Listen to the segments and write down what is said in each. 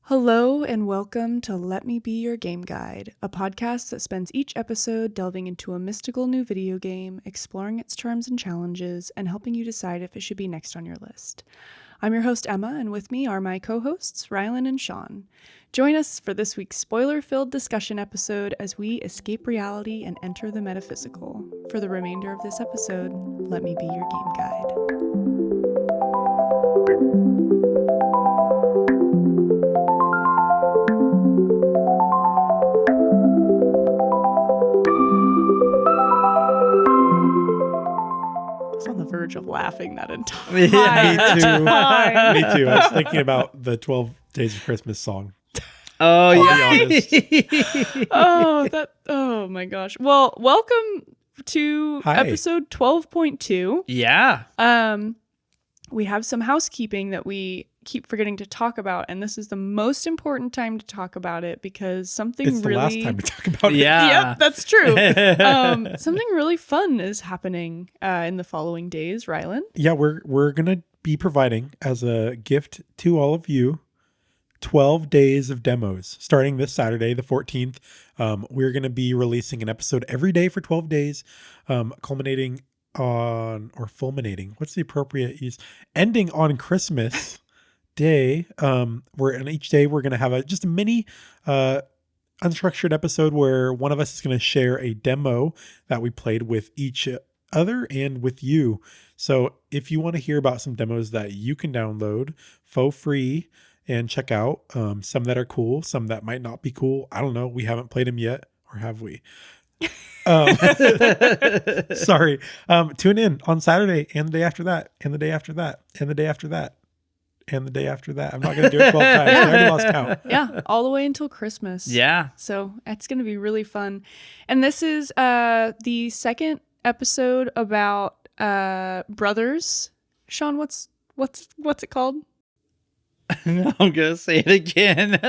Hello and welcome to Let Me Be Your Game Guide, a podcast that spends each episode delving into a mystical new video game, exploring its charms and challenges, and helping you decide if it should be next on your list. I'm your host Emma, and with me are my co-hosts Rylan and Sean. Join us for this week's spoiler-filled discussion episode as we escape reality and enter the metaphysical. For the remainder of this episode, let me be your game guide. Of laughing that entire time. Me too. I was thinking about the 12 Days of Christmas song. Oh, yeah. Oh my gosh. Well, welcome to episode 12.2. Yeah. We have some housekeeping that we keep forgetting to talk about, and this is the most important time to talk about it because something it's the last time to talk about it. Yeah. Yep, that's true. Something really fun is happening in the following days, Rylan. Yeah, we're gonna be providing as a gift to all of you 12 days of demos starting this Saturday, the 14th. We're gonna be releasing an episode every day for 12 days, culminating on, or fulminating, what's the appropriate use, ending on Christmas Day. Where on each day we're going to have just a mini unstructured episode where one of us is going to share a demo that we played with each other and with you. So if you want to hear about some demos that you can download for free and check out, some that are cool, some that might not be cool, I don't know, we haven't played them yet, or have we? Sorry. Tune in on Saturday and the day after that, and the day after that, and the day after that, and the day after that. I'm not going to do it 12 times. I already lost count. Yeah, all the way until Christmas. Yeah. So it's going to be really fun. And this is the second episode about brothers. Sean, what's it called? I'm going to say it again.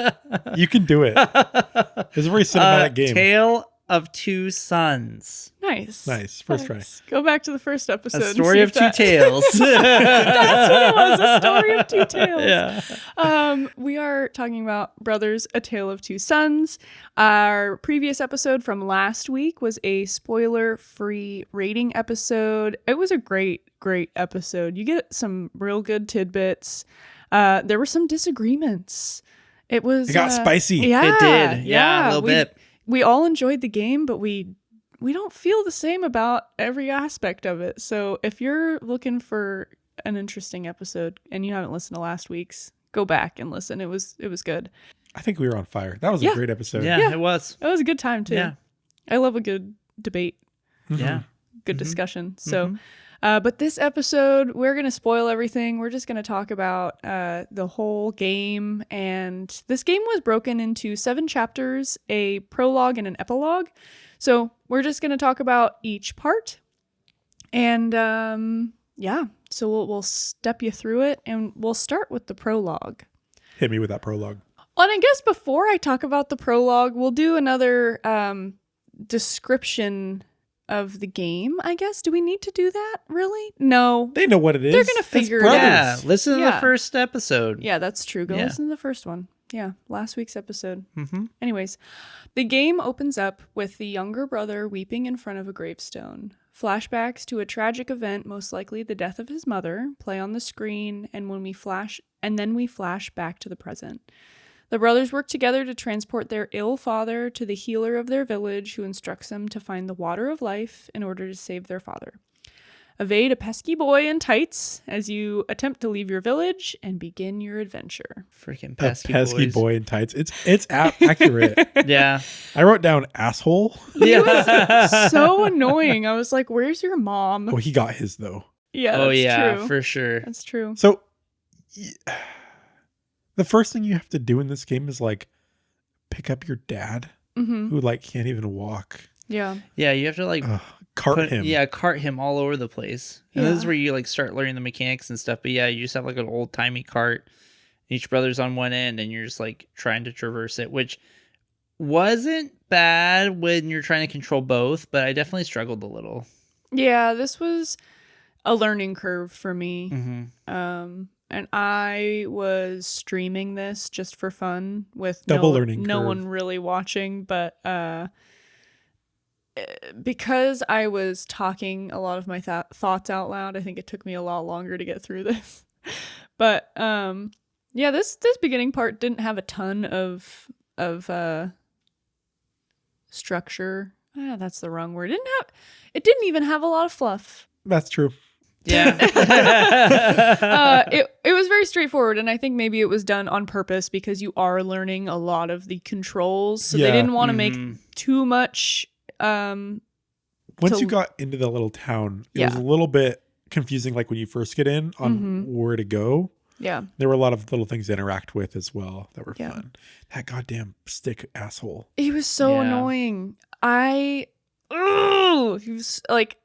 You can do it. It's a very cinematic game. Tale of Two Sons. Nice. First try. Go back to the first episode. A story of two tales. That's what it was. A story of two tales. Yeah. We are talking about Brothers, A Tale of Two Sons. Our previous episode from last week was a spoiler-free rating episode. It was a great episode. You get some real good tidbits. There were some disagreements. It got spicy. Yeah, it did. Yeah, a little bit. We all enjoyed the game, but we don't feel the same about every aspect of it. So if you're looking for an interesting episode and you haven't listened to last week's, go back and listen. It was good. I think we were on fire. That was a great episode. Yeah, it was. It was a good time too. Yeah. I love a good debate. Mm-hmm. Yeah. Good discussion. So, but this episode, we're going to spoil everything. We're just going to talk about the whole game. And this game was broken into 7 chapters, a prologue and an epilogue. So we're just going to talk about each part. And so we'll step you through it. And we'll start with the prologue. Hit me with that prologue. And I guess before I talk about the prologue, we'll do another description of the game, I guess. Do we need to do that, really? No. They know what it is. They're going to figure it out. Yeah, listen to the first episode. Yeah, that's true. Go listen to the first one. Yeah, last week's episode. Anyways, the game opens up with the younger brother weeping in front of a gravestone. Flashbacks to a tragic event, most likely the death of his mother, play on the screen, and then we flash back to the present. The brothers work together to transport their ill father to the healer of their village, who instructs them to find the water of life in order to save their father. Evade a pesky boy in tights as you attempt to leave your village and begin your adventure. Freaking pesky boy in tights. It's accurate. Yeah. I wrote down asshole. He was so annoying. I was like, where's your mom? Oh, he got his though. Yeah, that's true. For sure. That's true. So the first thing you have to do in this game is like pick up your dad who like can't even walk. Yeah. Yeah, you have to like cart him. Yeah, cart him all over the place. And this is where you like start learning the mechanics and stuff. But yeah, you just have like an old timey cart. Each brother's on one end and you're just like trying to traverse it, which wasn't bad when you're trying to control both, but I definitely struggled a little. Yeah, this was a learning curve for me. and I was streaming this just for fun with Double learning no curve. one really watching, but because I was talking a lot of my thoughts out loud, I think it took me a lot longer to get through this. But yeah, this beginning part didn't have a ton of structure. That's the wrong word. It didn't even have a lot of fluff. That's true. Yeah. It was very straightforward, and I think maybe it was done on purpose because you are learning a lot of the controls, so they didn't want to make too much. Once you got into the little town, it was a little bit confusing, like when you first get in on where to go. Yeah. There were a lot of little things to interact with as well that were fun. That goddamn stick asshole. He was so annoying. He was like...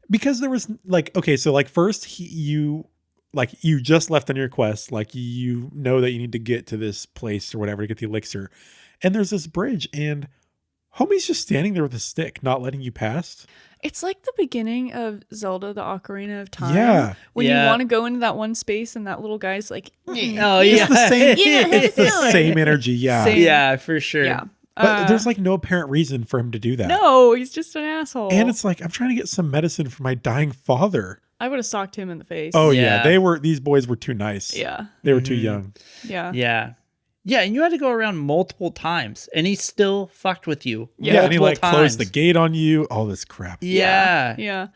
Because there was like, okay, so like first you just left on your quest. Like you know that you need to get to this place or whatever to get the elixir. And there's this bridge and homie's just standing there with a stick, not letting you pass. It's like the beginning of Zelda, the Ocarina of Time. Yeah. When you want to go into that one space and that little guy's like... Oh, It's the same, it's the same energy. Yeah. Yeah, for sure. Yeah. But there's like no apparent reason for him to do that. No, he's just an asshole. And it's like, I'm trying to get some medicine for my dying father. I would have socked him in the face. Oh yeah. These boys were too nice. Yeah. They were too young. Yeah. Yeah. Yeah, and you had to go around multiple times, and he still fucked with you. Yeah, and he like closed the gate on you. All this crap. Yeah. Yeah.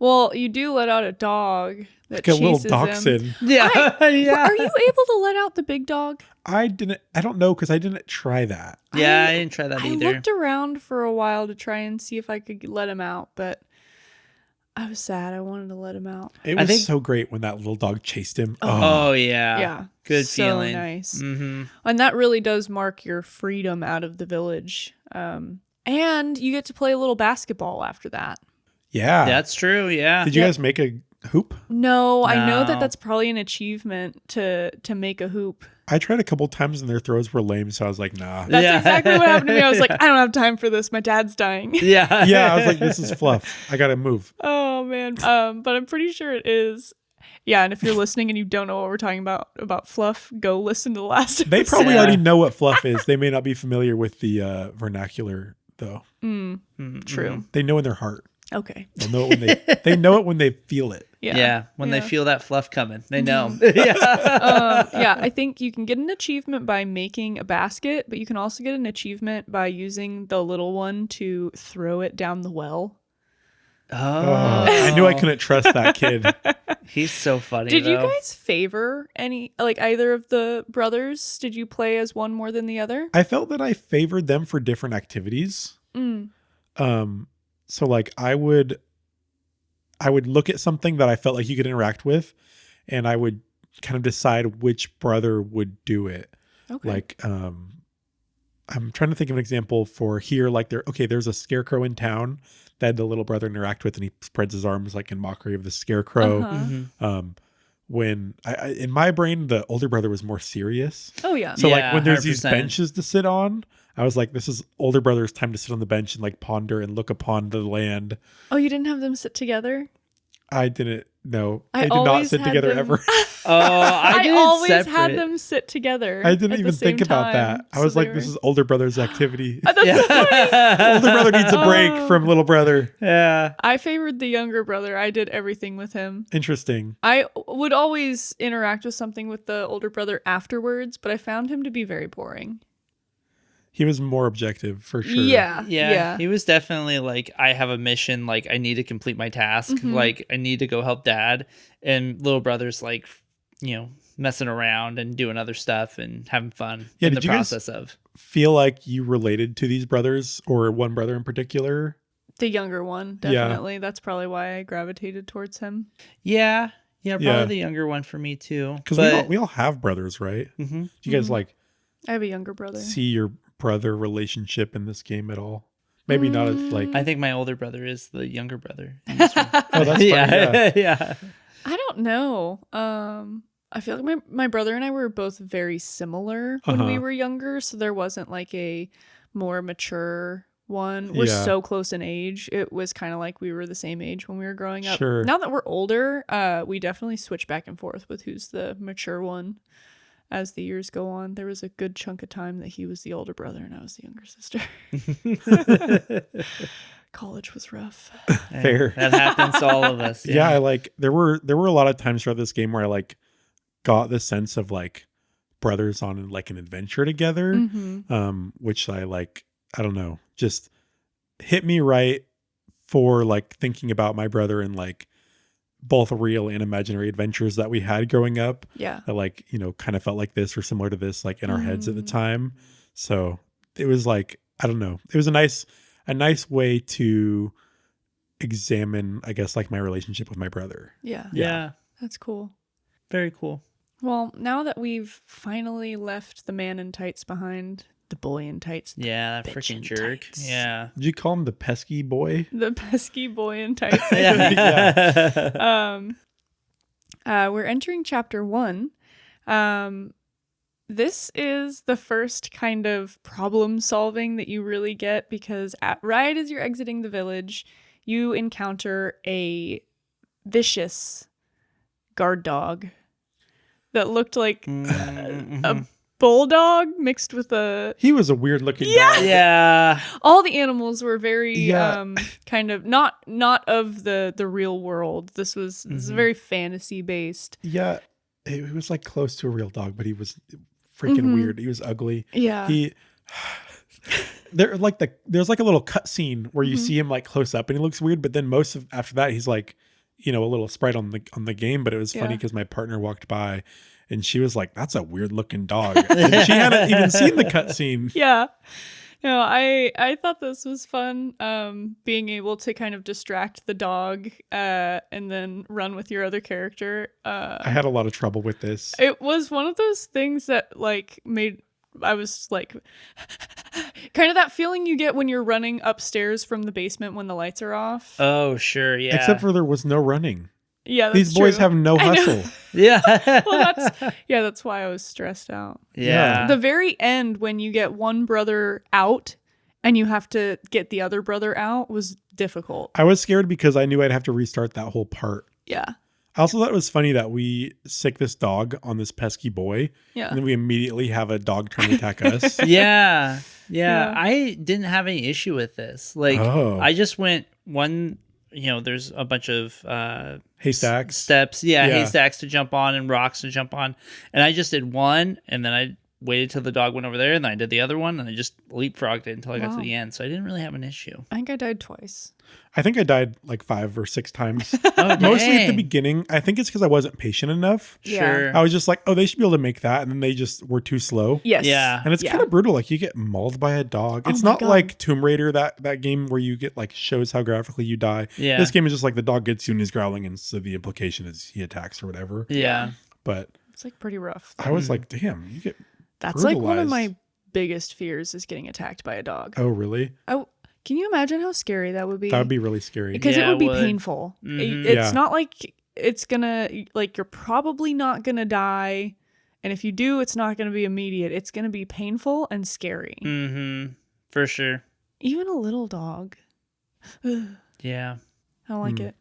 Well, you do let out a dog that Like a little chases dachshund. him. Yeah. Are you able to let out the big dog? I don't know because I didn't try that. Yeah, I didn't try that either. I looked around for a while to try and see if I could let him out, but I was sad. I wanted to let him out. It was so great when that little dog chased him. Oh yeah. Yeah. Good so feeling. Nice. Mm-hmm. And that really does mark your freedom out of the village. And you get to play a little basketball after that. Yeah. That's true. Yeah. Did you guys make a hoop? No, I know that's probably an achievement to make a hoop. I tried a couple times and their throws were lame, so I was like, nah. That's exactly what happened to me. I was like, I don't have time for this. My dad's dying. Yeah. Yeah, I was like, this is fluff. I gotta move. Oh man. But I'm pretty sure it is. Yeah, and if you're listening and you don't know what we're talking about fluff, go listen to the last episode. They probably already know what fluff is. They may not be familiar with the vernacular though. True. They know in their heart. Okay. They'll know it when they know it when they feel it. Yeah. When they feel that fluff coming, they know. Yeah, I think you can get an achievement by making a basket, but you can also get an achievement by using the little one to throw it down the well. Oh. I knew I couldn't trust that kid. He's so funny. Did you guys favor either of the brothers? Did you play as one more than the other? I felt that I favored them for different activities. So like I would look at something that I felt like you could interact with, and I would kind of decide which brother would do it. Okay. Like, I'm trying to think of an example for here. Like there's a scarecrow in town that the little brother interact with, and he spreads his arms like in mockery of the scarecrow. When I in my brain, the older brother was more serious. Oh yeah. So like when there's 100%. these benches to sit on, I was like, this is older brother's time to sit on the bench and like ponder and look upon the land. Oh, you didn't have them sit together? I didn't know. I They did not always sit had together them- ever. Oh, I did always had separate. them sit together. I didn't at the even think same about time, that. I so was they like, this were- is older brother's activity. That's so funny. Older brother needs a break Oh. from little brother. Yeah. I favored the younger brother. I did everything with him. Interesting. I would always interact with something with the older brother afterwards, but I found him to be very boring. He was more objective for sure. Yeah. He was definitely like, I have a mission. Like, I need to complete my task. Like, I need to go help dad. And little brother's like, messing around and doing other stuff and having fun in the did you guys process of. feel like you related to these brothers or one brother in particular? The younger one, definitely. That's probably why I gravitated towards him. Yeah. Yeah, probably Yeah. the younger one for me too. Because we all have brothers, right? Mhm. Do you guys like I have a younger brother. see your brother relationship in this game at all? Maybe not as like. I think my older brother is the younger brother. In this one. Oh, that's funny. Yeah. Yeah. I don't know. I feel like my brother and I were both very similar when we were younger, so there wasn't like a more mature one. We're Yeah. so close in age. It was kind of like we were the same age when we were growing up. Sure. Now that we're older, we definitely switch back and forth with who's the mature one as the years go on. There was a good chunk of time that he was the older brother and I was the younger sister. College was rough. Fair. That happens to all of us. Yeah, I like there were a lot of times throughout this game where I like got the sense of like brothers on like an adventure together, which I like, I don't know, just hit me right for like thinking about my brother and like both real and imaginary adventures that we had growing up. Yeah. That like, you know, kind of felt like this or similar to this like in our heads at the time. So it was like, I don't know, it was a nice way to examine, I guess, like my relationship with my brother. Yeah. That's cool. Very cool. Well, now that we've finally left the man in tights behind, the boy in tights. Yeah, that freaking jerk. tights. Yeah. Did you call him the pesky boy? The pesky boy in tights. Yeah. We're entering chapter 1. This is the first kind of problem solving that you really get because right as you're exiting the village, you encounter a vicious guard dog that looked like a bulldog mixed with a... He was a weird looking dog. Yeah. All the animals were very Yeah. kind of not of the real world. This was very fantasy based. Yeah. It was like close to a real dog, but he was freaking weird. He was ugly. Yeah. There's like a little cut scene where you see him like close up and he looks weird, but then after that he's like, you know, a little sprite on the game. But it was funny because my partner walked by and she was like, "That's a weird looking dog." And she hadn't even seen the cut scene. Yeah. No, I thought this was fun. Being able to kind of distract the dog and then run with your other character. I had a lot of trouble with this. It was one of those things that like I was like kind of that feeling you get when you're running upstairs from the basement when the lights are off. Oh, sure. Yeah. Except for there was no running. Yeah, that's These boys true. have no hustle. Yeah. Well, that's why I was stressed out. Yeah. The very end when you get one brother out and you have to get the other brother out was difficult. I was scared because I knew I'd have to restart that whole part. Yeah. I also thought it was funny that we sick this dog on this pesky boy. Yeah. And then we immediately have a dog trying to attack us. Yeah. Yeah. I didn't have any issue with this. Like, I just went one, you know, there's a bunch of Haystacks. steps. Yeah, haystacks to jump on and rocks to jump on. And I just did one and then I waited till the dog went over there and then I did the other one and I just leapfrogged it until I got to the end. So I didn't really have an issue. I think I died twice. I think I died like 5 or 6 times. Oh, Mostly at the dang. beginning. I think it's because I wasn't patient enough. Sure. I was just like, oh, they should be able to make that. And then they just were too slow. Yes. Yeah. And it's kind of brutal. Like you get mauled by a dog. It's my not God. like Tomb Raider, that game where you get like shows how graphically you die. Yeah. This game is just like the dog gets you and he's growling. And so the implication is he attacks or whatever. Yeah. But It's like pretty rough. I was like, damn, you get That's like one of brutalized. my biggest fears is getting attacked by a dog. Oh, really? Oh, can you imagine how scary that would be? That would be really scary. Because Yeah, it would be it would. painful. Mhm. It's Yeah. not like it's gonna like you're probably not gonna die, and if you do, it's not gonna be immediate. It's gonna be painful and scary. Mm-hmm. For sure. Even a little dog. I Yeah. don't like Hmm. it.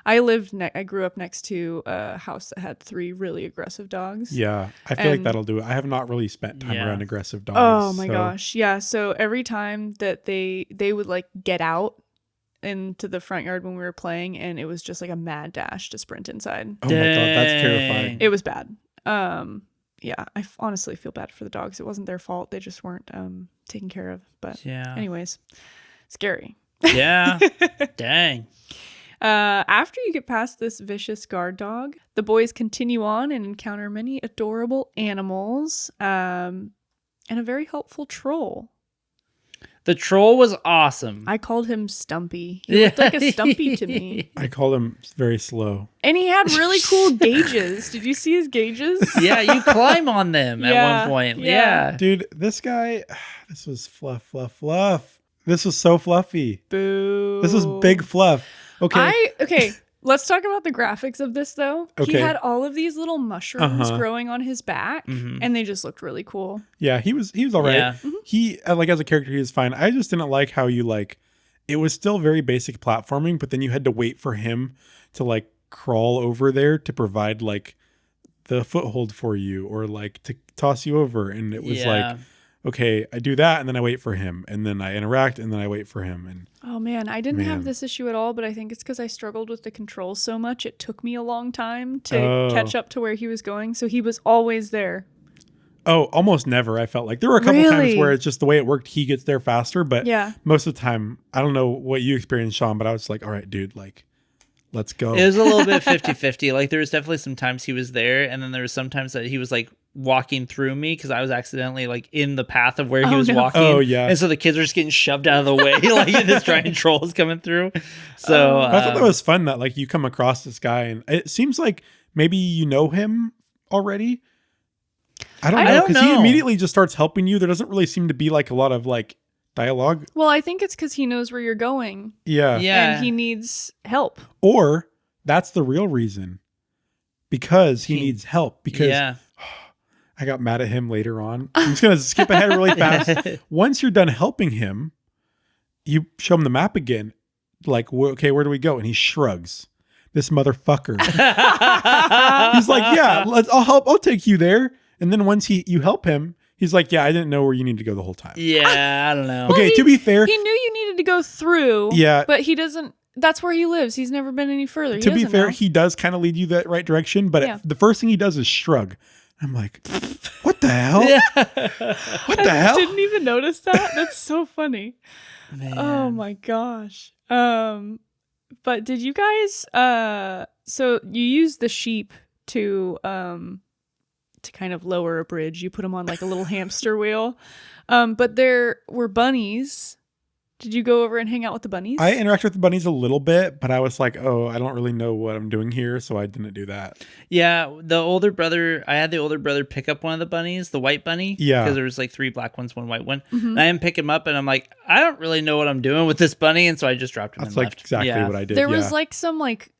I grew up next to a house that had 3 really aggressive dogs. Yeah. I feel like And- that'll do it. I have not really spent time Yeah. around aggressive dogs. Oh my so- gosh. Yeah. So every time that they would like get out into the front yard when we were playing, and it was just like a mad dash to sprint inside. Oh my God. That's Dang. terrifying. It was bad. Yeah, I honestly feel bad for the dogs. It wasn't their fault. They just weren't taken care of. But Yeah. anyways, scary. Yeah. Dang. After you get past this vicious guard dog, the boys continue on and encounter many adorable animals and a very helpful troll. The troll was awesome. I called him Stumpy. He looked like a Stumpy to me. I call them very slow. And he had really cool gauges. Did you see his gauges? Yeah, you climb on them at Yeah, one point. yeah. Yeah. Dude, this guy, this was fluff. This was so fluffy. Boo. This was big fluff. Okay. Okay, Let's talk about the graphics of this, though. Okay. He had all of these little mushrooms growing on his back, Mhm. and they just looked really cool. Yeah, he was all right. Yeah. He like as a character, he was fine. I just didn't like how you like. It was still very basic platforming, but then you had to wait for him to like crawl over there to provide like the foothold for you, or like to toss you over, and it was like, okay, I do that, and then I wait for him, and then I interact, and then I wait for him, and Oh man, I didn't Man. have this issue at all, but I think it's because I struggled with the controls so much. It took me a long time to Oh. catch up to where he was going, so he was always there. oh, almost never. I felt like there were a couple times Really? where it's just the way it worked. He gets there faster, but Yeah. most of the time, I don't know what you experienced, Sean, but I was like, all right, dude, like, let's go. It was a little bit 50-50. Like there was definitely some times he was there, and then there was some times that he was like walking through me because I was accidentally like in the path of where he was walking. Oh, yeah. And so the kids were just getting shoved out of the way, like this giant troll is coming through. So I thought that was fun that like you come across this guy, and it seems like maybe you know him already. I don't know, because he know. immediately just starts helping you. There doesn't really seem to be like a lot of like dialogue. Well, I think it's because he knows where you're going, Yeah. yeah. and he needs help. Or that's the real reason. Because he He- needs help. Because yeah. I got mad at him later on. I'm just going to skip ahead really fast. Once you're done helping him, you show him the map again. Like, okay, where do we go? And he shrugs. This motherfucker. He's like, yeah, I'll help. I'll take you there. And then once you help him, he's like, yeah, I didn't know where you need to go the whole time. Yeah, I don't know. Okay, he- to be fair, He knew you needed to go through. Yeah. But he doesn't. That's where he lives. He's never been any further. to be doesn't fair, know. he does kind of lead you that right direction. But Yeah. the first thing he does is shrug. I'm like, what the hell? Yeah. What the hell? Didn't even notice that. That's so funny. Man. Oh my gosh. But did you guys so you use the sheep to kind of lower a bridge. You put them on like a little hamster wheel. But there were bunnies. Did you go over and hang out with the bunnies? I interact with the bunnies a little bit, but I was like, oh, I don't really know what I'm doing here, so I didn't do that. Yeah, the older brother, I had the older brother pick up one of the bunnies, the white bunny. Yeah. Because there was like 3 black ones, 1 white one. Mm-hmm. And I didn't pick him up, and I'm like, I don't really know what I'm doing with this bunny, and so I just dropped him That's and like left. exactly Yeah. what I did. There yeah. was like some like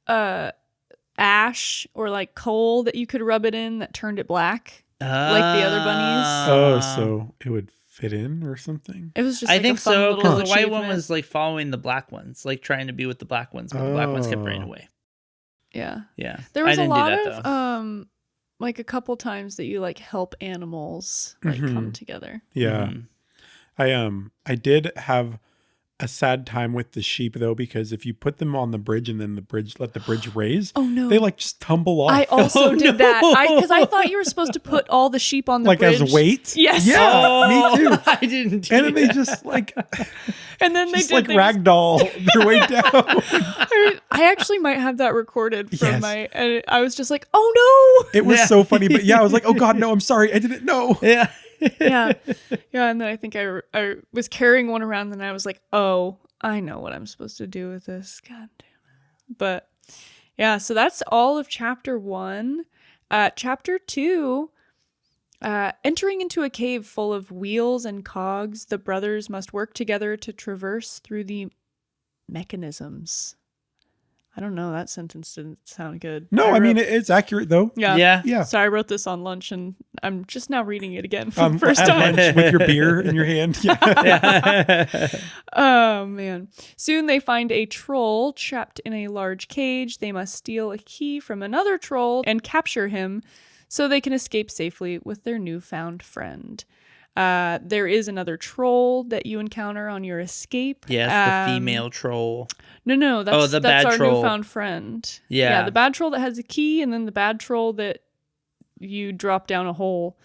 ash or like coal that you could rub it in that turned it black. Like the other bunnies. Oh, so it would fit in or something? It was just I like think a fun so, little because the white one achievement. was like following the black ones, like trying to be with the black ones, but the black ones kept running Oh. away. Yeah. Yeah. There was I a didn't lot do that, of though. like a couple times that you like help animals like come together. Yeah. Mhm. I did have a sad time with the sheep though, because if you put them on the bridge and then let the bridge raise, Oh no. they like just tumble off. I also Oh, did no. that. Because I thought you were supposed to put all the sheep on the like bridge. as weight. Yes. Yeah, me too. I didn't do And then they that. just like And then just they like did they just- ragdoll their way down. I actually might have that recorded from Yes. my and I was just like, "Oh It was Yeah. so funny, but yeah, I was like, oh god, no, I'm sorry, I didn't know. Yeah. no." Yeah. Yeah, and then I think I was carrying one around and I was like, "Oh, I know what I'm supposed to do with this. God damn it." But yeah, so that's all of chapter 1. Chapter 2, entering into a cave full of wheels and cogs, the brothers must work together to traverse through the mechanisms. I don't know. That sentence didn't sound good. No, I mean it's accurate though. yeah. Yeah. Yeah. So I wrote this on lunch and I'm just now reading it again for the first at time. lunch with your beer in your hand. Yeah. Oh, man. Soon they find a troll trapped in a large cage. They must steal a key from another troll and capture him so they can escape safely with their newfound friend. There is another troll that you encounter on your escape. Yes, the female troll. No, that's, the that's bad our troll. newfound friend. Yeah. the bad troll that has a key, and then the bad troll that you drop down a hole.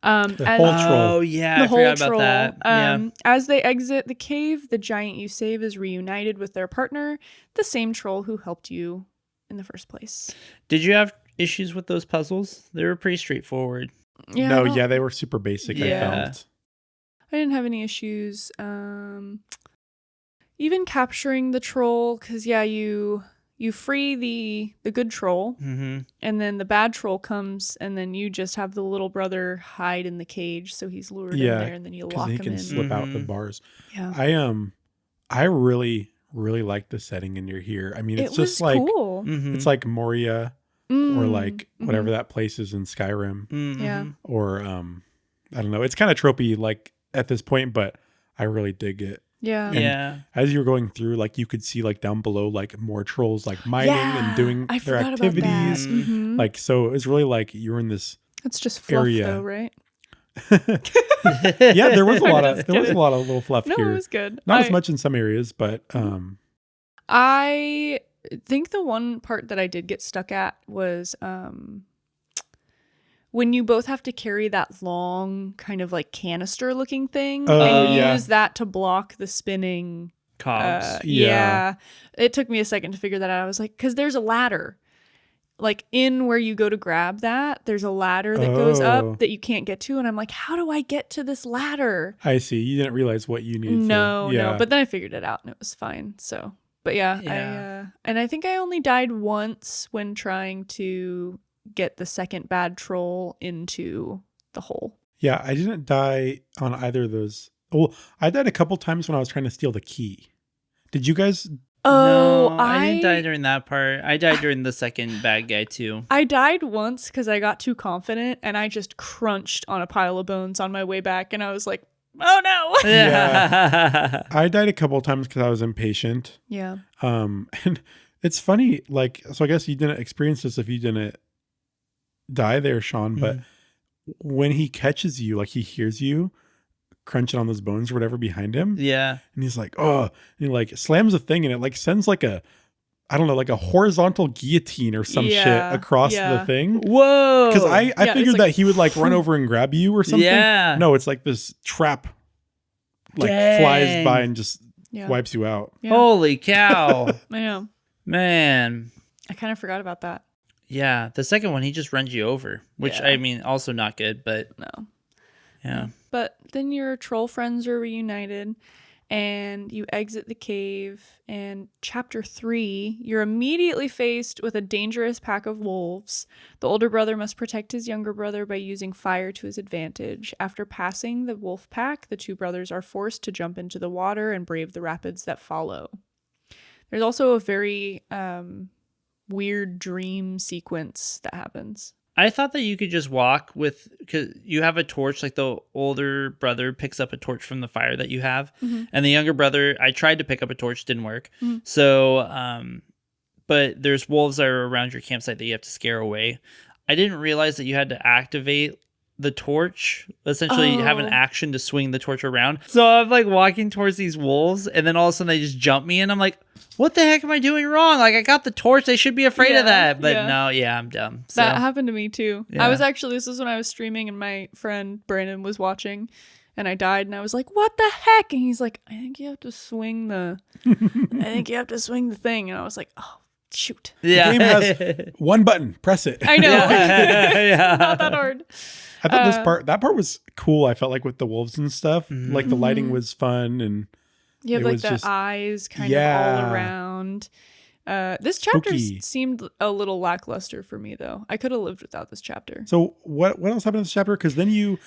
The as- whole troll. Oh, yeah. the I whole forgot troll. about that. Yeah. As they exit the cave, the giant you save is reunited with their partner, the same troll who helped you in the first place. Did you have issues with those puzzles? They were pretty straightforward. Yeah, No, I don't- yeah, they were super basic, I Yeah. felt. I didn't have any issues. Even capturing the troll, because you free the good troll, Mm-hmm. and then the bad troll comes, and then you just have the little brother hide in the cage, so he's lured Yeah, in there, and then you Because lock he him can in. slip out the Mhm. bars. Yeah. I really, really like the setting in your here. I mean, it's It just was like cool. it's like Moria or like whatever that place is in Skyrim, Yeah. or I don't know. It's kind of tropey like at this point, but I really dig it. Yeah. And Yeah. as you were going through, like you could see like down below like more trolls like mining and doing I their forgot activities. About that. Mhm. Like, so it was really like you were in this It's just fluff area. though, right? Yeah, there was a lot of Just there was a kidding. lot of little fluff No, here. it was good. Not as much in some areas, but I think the one part that I did get stuck at was when you both have to carry that long kind of like canister looking thing and use that to block the spinning cogs. Yeah. It took me a second to figure that out. I was like, because there's a ladder. Like in where you go to grab that, there's a ladder that goes up that you can't get to. And I'm like, how do I get to this ladder? I see. You didn't realize what you needed No. to. Yeah. But then I figured it out and it was fine. So, but yeah. And I think I only died once when trying to get the second bad troll into the hole. Yeah, I didn't die on either of those. Well, I died a couple times when I was trying to steal the key. Did you guys? Oh, no, I didn't die during that part. I died during the second bad guy too. I died once because I got too confident and I just crunched on a pile of bones on my way back, and I was like, "Oh no!" Yeah, I died a couple times because I was impatient. Yeah. And it's funny, like, so I guess you didn't experience this if you didn't die there, Sean. But when he catches you, like he hears you crunching on those bones or whatever behind him. Yeah. And he's like, oh, and he like slams a thing and it like sends like a, I don't know, like a horizontal guillotine or some shit across the thing. Whoa. Because I figured that he would like run over and grab you or something. Yeah. No, it's like this trap like flies by and just wipes you out. Yeah. Holy cow. Yeah. Man. I kind of forgot about that. Yeah. The second one, he just runs you over, which I mean, also not good, but no. Yeah. But then your troll friends are reunited and you exit the cave. And chapter 3, you're immediately faced with a dangerous pack of wolves. The older brother must protect his younger brother by using fire to his advantage. After passing the wolf pack, the two brothers are forced to jump into the water and brave the rapids that follow. There's also a very weird dream sequence that happens. I thought that you could just walk with, because you have a torch, like the older brother picks up a torch from the fire that you have. And the younger brother, I tried to pick up a torch, didn't work. So, but there's wolves that are around your campsite that you have to scare away. I didn't realize that you had to activate the torch, essentially have an action to swing the torch around. So I'm like walking towards these wolves and then all of a sudden they just jump me and I'm like, what the heck am I doing wrong? Like I got the torch. They should be afraid of that. But no, I'm dumb. So. That happened to me too. Yeah. I was actually, this is when I was streaming and my friend Brandon was watching and I died and I was like, what the heck? And he's like, I think you have to swing the thing. And I was like, oh, shoot. Yeah. The game has one button. Press it. I know. Yeah. Not that hard. I thought that part was cool. I felt like with the wolves and stuff, like the lighting was fun and you have like the eyes kind of all around. This chapter seemed a little lackluster for me though. I could have lived without this chapter. So what else happened in this chapter? Because then you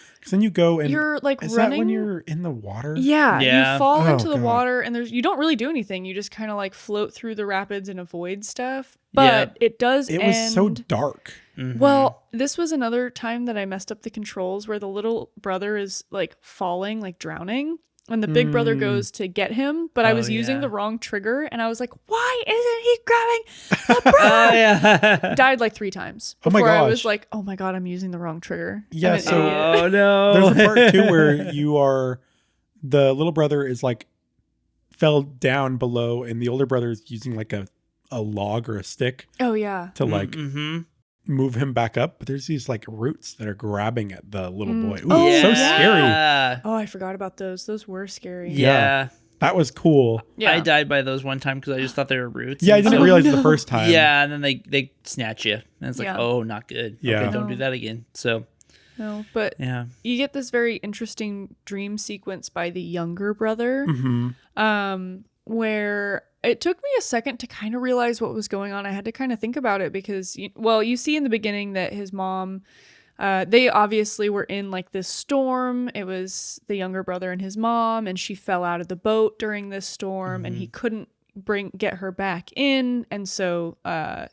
go and you're like is running that when you're in the water? Yeah. You fall into the God. water and you don't really do anything. You just kind of like float through the rapids and avoid stuff. But it does It end. was so dark. Well, this was another time that I messed up the controls where the little brother is like falling, like drowning. And the big brother goes to get him, but I was using the wrong trigger, and I was like, "Why isn't he grabbing the brother?" Died like 3 times before I was like, "Oh my god, I'm using the wrong trigger." Yeah. So oh no, there's a part too where the little brother is like fell down below, and the older brother is using like a log or a stick. Oh yeah. To like move him back up, but there's these like roots that are grabbing at the little boy. Ooh, so scary. Oh, I forgot about those. Those were scary. Yeah. That was cool. Yeah. I died by those one time because I just thought they were roots. Yeah, I didn't realize the first time. Yeah, and then they snatch you. And it's like, oh, not good. Yeah. Okay, don't do that again. So no, but you get this very interesting dream sequence by the younger brother, where it took me a second to kind of realize what was going on. I had to kind of think about it because, you see in the beginning that his mom, they obviously were in like this storm. It was the younger brother and his mom, and she fell out of the boat during this storm and he couldn't get her back in, and so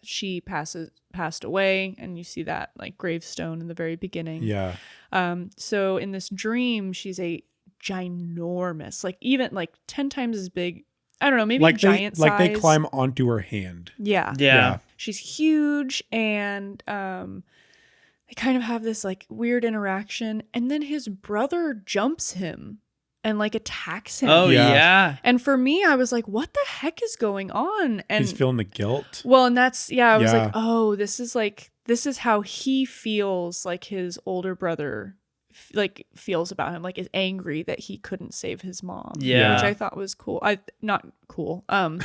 she passed away, and you see that like gravestone in the very beginning. Yeah. So in this dream, she's a ginormous, like even like 10 times as big. I don't know, maybe Like giant size. Like they climb onto her hand. Yeah. Yeah. She's huge, and they kind of have this like weird interaction, and then his brother jumps him and like attacks him. Oh Yeah. yeah. And for me, I was like, what the heck is going on? And He's feeling the guilt. well, and that's I was Yeah. like, oh, this is how he feels, like his older brother like feels about him, like is angry that he couldn't save his mom. Yeah. Which I thought was cool. Not cool. I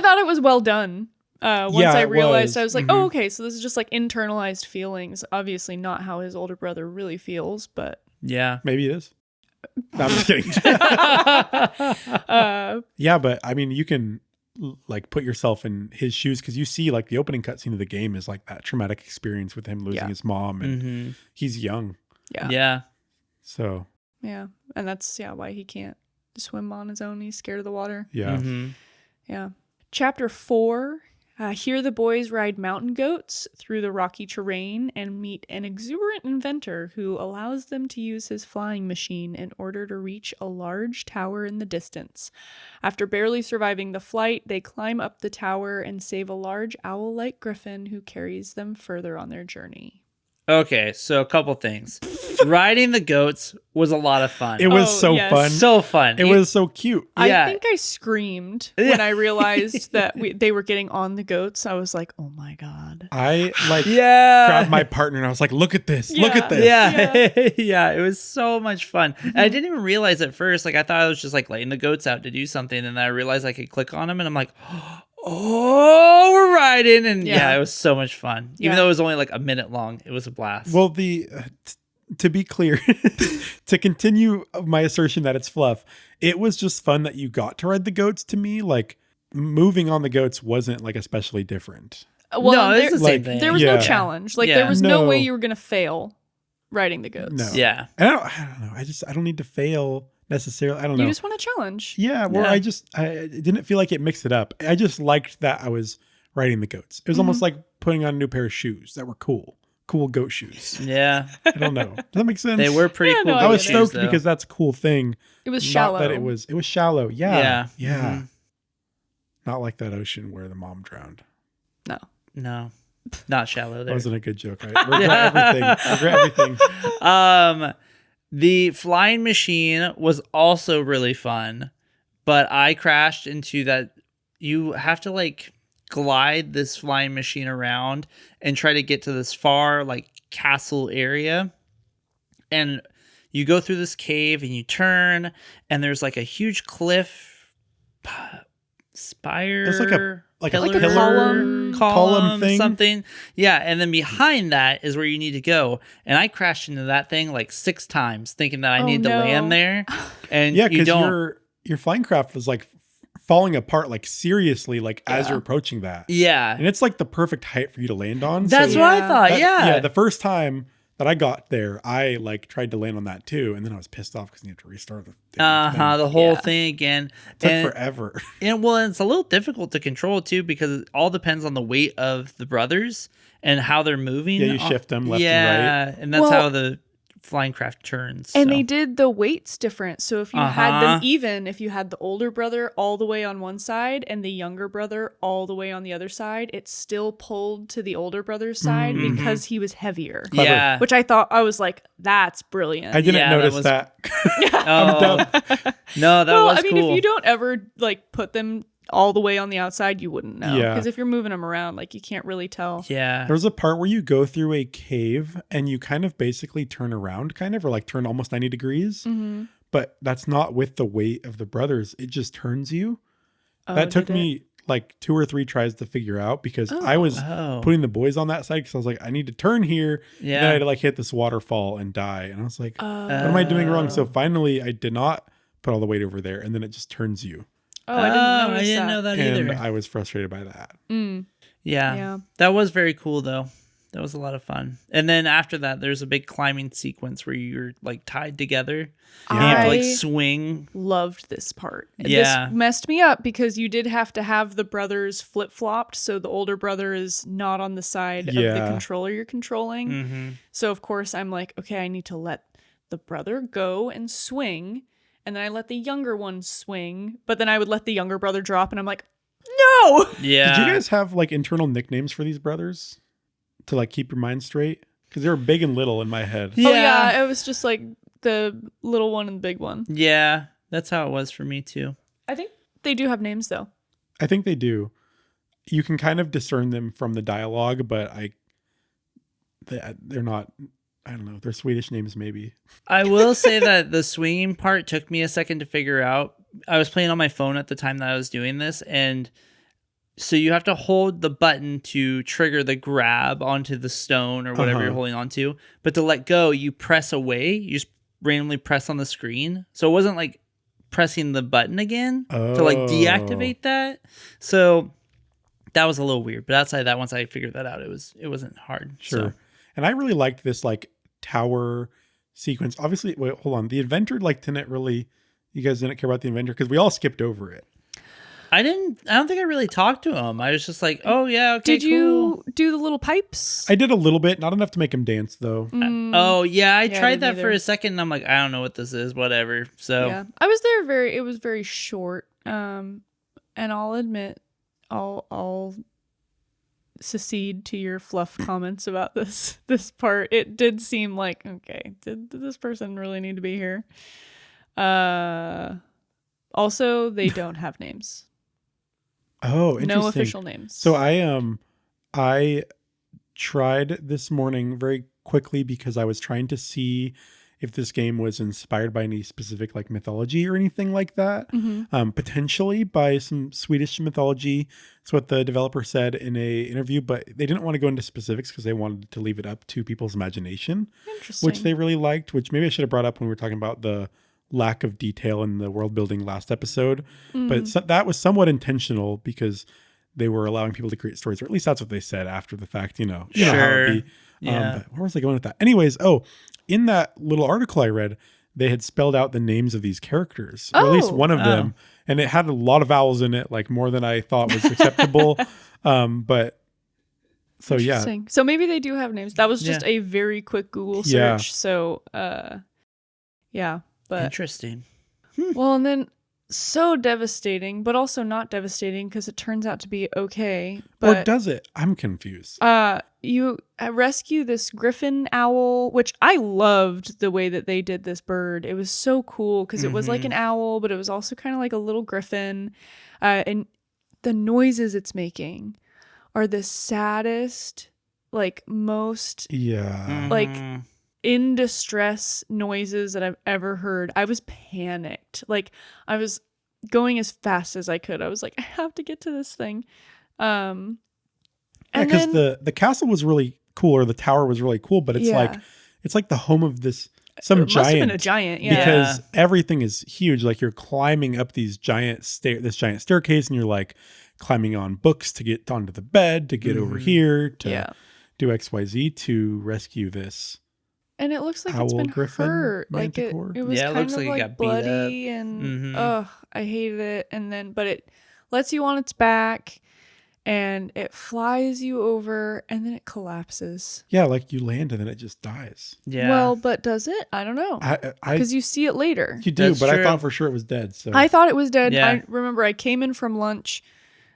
thought it was well done. Once Yeah, I it realized, was. I was like, oh, okay, so this is just like internalized feelings. Obviously not how his older brother really feels, but Yeah. Maybe it is. No, I'm just kidding. Yeah, but I mean, you can like put yourself in his shoes, because you see like the opening cutscene of the game is like that traumatic experience with him losing his mom, and he's young. yeah. Yeah. So Yeah. And that's why he can't swim on his own. He's scared of the water. yeah. Mhm. Yeah. Chapter 4. Here the boys ride mountain goats through the rocky terrain and meet an exuberant inventor who allows them to use his flying machine in order to reach a large tower in the distance. After barely surviving the flight, they climb up the tower and save a large owl-like griffin who carries them further on their journey. Okay, so a couple things. Riding the goats was a lot of fun. It was Oh, so yes. fun. So fun. It was so cute. Yeah. I think I screamed when I realized that they were getting on the goats. I was like, oh my God. I like Yeah. grabbed my partner and I was like, look at this. Look Yeah. at this. Yeah. Yeah, it was so much fun. And I didn't even realize at first, like I thought I was just like letting the goats out to do something, and then I realized I could click on them and I'm like, oh, we're riding. And yeah, it was so much fun. Even though it was only like a minute long, it was a blast. Well, to be clear, to continue my assertion that it's fluff, it was just fun that you got to ride the goats. To me, like moving on the goats wasn't like especially different. Well, no, it's the same like, thing. there was Yeah. no challenge. Like Yeah. there was no No. way you were going to fail riding the goats. No. Yeah. And I don't know. I don't need to fail necessarily. I don't know. You just want a challenge. Yeah, well, Yeah. I didn't feel like it mixed it up. I just liked that I was riding the goats. It was almost like putting on a new pair of shoes that were cool goat shoes. Yeah. I don't know. Does that make sense? They were pretty Yeah, cool. no, I was get it. stoked though. because that's a cool thing. It was Not shallow. that it was shallow. Yeah. Yeah. Mhm. Not like that ocean where the mom drowned. No. Not shallow That there. wasn't a good joke. I regret everything. Regret everything. The flying machine was also really fun, but I crashed into that. You have to like glide this flying machine around and try to get to this far like castle area. And you go through this cave and you turn, and there's like a huge cliff spire. There's like a column thing. Something. Yeah, and then behind that is where you need to go. And I crashed into that thing like 6 times, thinking that I Oh, need to no. land there. And Yeah, you because don't. your flying craft was like falling apart like seriously like as you're approaching that. Yeah, And it's like the perfect height for you to land on. that's so what I Yeah. thought. that- Yeah, the first time that I got there, I like tried to land on that too, and then I was pissed off because you have to restart the damn thing. the whole Yeah. thing again. It took And, forever. and well, it's a little difficult to control too because it all depends on the weight of the brothers and how they're moving. Yeah, you shift them left and Yeah, and that's Well- how the flying craft turns. And so. they did the weights different. So if you had them Uh-huh. even, if you had the older brother all the way on one side and the younger brother all the way on the other side, it still pulled to the older brother's side Mm-hmm. because he was heavier. Clever. Yeah, Which I was like, that's brilliant. I didn't Yeah, that notice was- that. oh, dumb. no, that well, was I mean, cool. if you don't ever like put them all the way on the outside, you wouldn't know. Yeah. Because if you're moving them around, like you can't really tell. Yeah, There's a part where you go through a cave and you kind of basically turn around, or like turn almost 90 degrees. Mm-hmm. But that's not with the weight of the brothers. It just turns you. Oh, That took did it? me like 2 or 3 tries to figure out because I was Oh. putting the boys on that side because I was like, I need to turn here. Yeah. And then I had to like hit this waterfall and die. And I was like, Oh. what am I doing wrong? So finally, I did not put all the weight over there, and then it just turns you. Oh, I didn't notice know that And either. I was frustrated by that. Mm, Yeah. yeah. That was very cool though. That was a lot of fun. And then after that, there's a big climbing sequence where you're like tied together. And you have to like swing. Loved this part. Yeah. This messed me up because you did have to have the brothers flip-flopped, so the older brother is not on the side of the controller you're controlling. Mm-hmm. So of course I'm like, okay, I need to let the brother go and swing, and then I let the younger one swing, but then I would let the younger brother drop, and I'm like, no! Yeah. Did you guys have like internal nicknames for these brothers to like keep your mind straight? Because they were big and little in my head. Oh yeah, it was just like the little one and the big one. Yeah, that's how it was for me too. I think they do have names though. I think they do. You can kind of discern them from the dialogue, but they're not. I don't know. They're Swedish names, maybe. I will say that the swinging part took me a second to figure out. I was playing on my phone at the time that I was doing this, and so you have to hold the button to trigger the grab onto the stone or whatever you're holding onto. But to let go, you press away. You just randomly press on the screen. So it wasn't like pressing the button again to like deactivate that. So that was a little weird. But outside of that, once I figured that out, it wasn't hard. Sure. So. And I really liked this like tower sequence. Obviously, wait, hold on. The inventor like didn't really. You guys didn't care about the inventor because we all skipped over it. I don't think I really talked to him. I was just like, oh yeah, okay, Did you do the little pipes? I did a little bit, not enough to make him dance though. Oh yeah, I tried that either. for a second and I'm like, I don't know what this is, whatever. So yeah, I was there it was very short. And I'll admit, I'll secede to your fluff comments about this part. It did seem like, okay, did this person really need to be here? Also, they don't have names. Oh, interesting. No official names. So I tried this morning very quickly because I was trying to see if this game was inspired by any specific like mythology or anything like that. Potentially by some Swedish mythology. That's what the developer said in a interview, but they didn't want to go into specifics because they wanted to leave it up to people's imagination, which they really liked, which maybe I should have brought up when we were talking about the lack of detail in the world building last episode. But that was somewhat intentional because they were allowing people to create stories, or at least that's what they said after the fact, you know how it'd be. But where was I going with that? Anyways, in that little article I read, they had spelled out the names of these characters, or at least one of them, and it had a lot of vowels in it, like more than I thought was acceptable. But so yeah. So maybe they do have names. That was just a very quick Google search. So yeah. But, interesting. Well, and then so devastating, but also not devastating because it turns out to be okay. But, or does it? I'm confused. You rescue this griffin owl, which I loved the way that they did this bird. It was so cool because it was like an owl, but it was also kind of like a little griffin. And the noises it's making are the saddest, like most, like in distress noises that I've ever heard. I was panicked. Like I was going as fast as I could. I was like, I have to get to this thing. Because the castle was really cool, or the tower was really cool, but it's like the home of this giant. Must have been a giant, because everything is huge. Like you're climbing up these this giant staircase, and you're like climbing on books to get onto the bed, to get over here, to do XYZ to rescue this. And it looks like owl, it's been griffin, hurt. manticore. Like it was kind looks of like it like got beat bloody and I hated it. And then, but it lets you on its back and it flies you over and then it collapses. Yeah, like you land and then it just dies. Yeah. Well, but does it? I don't know. Because you see it later. You do, That's but true. I thought for sure it was dead. So I thought it was dead. Yeah. I remember I came in from lunch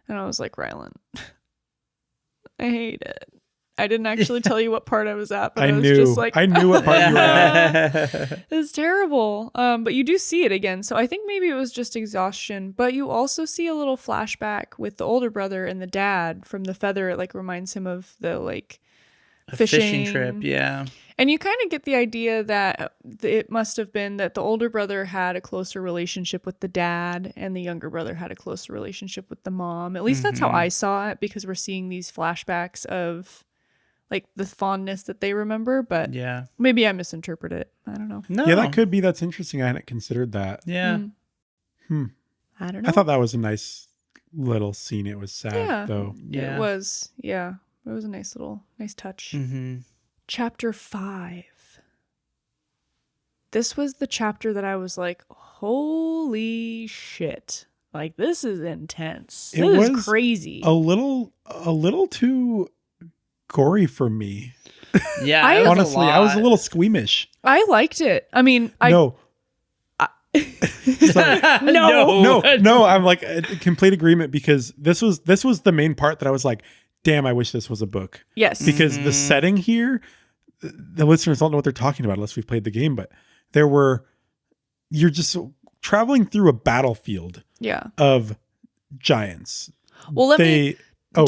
and I was like, Rylan, I hate it. I didn't actually tell you what part I was at, but I was just like, I knew what part you were at. It's terrible. But you do see it again. So I think maybe it was just exhaustion, but you also see a little flashback with the older brother and the dad from the feather. It like reminds him of the like fishing trip. Yeah. And you kind of get the idea that it must have been that the older brother had a closer relationship with the dad and the younger brother had a closer relationship with the mom. At least that's how I saw it, because we're seeing these flashbacks of like the fondness that they remember, but maybe I misinterpret it. I don't know. No. Yeah, that could be. That's interesting. I hadn't considered that. Yeah. I don't know. I thought that was a nice little scene. It was sad though. Yeah. It was. Yeah. It was a nice touch. Mm-hmm. Chapter 5. This was the chapter that I was like, holy shit. Like, this is intense. This is crazy. A little too gory for me. Yeah, honestly, I was a little squeamish. I liked it. I mean, no. No. I'm like in complete agreement because this was the main part that I was like, damn, I wish this was a book. Yes. Because the setting here, the listeners don't know what they're talking about unless we've played the game, but you're just traveling through a battlefield of giants. Well,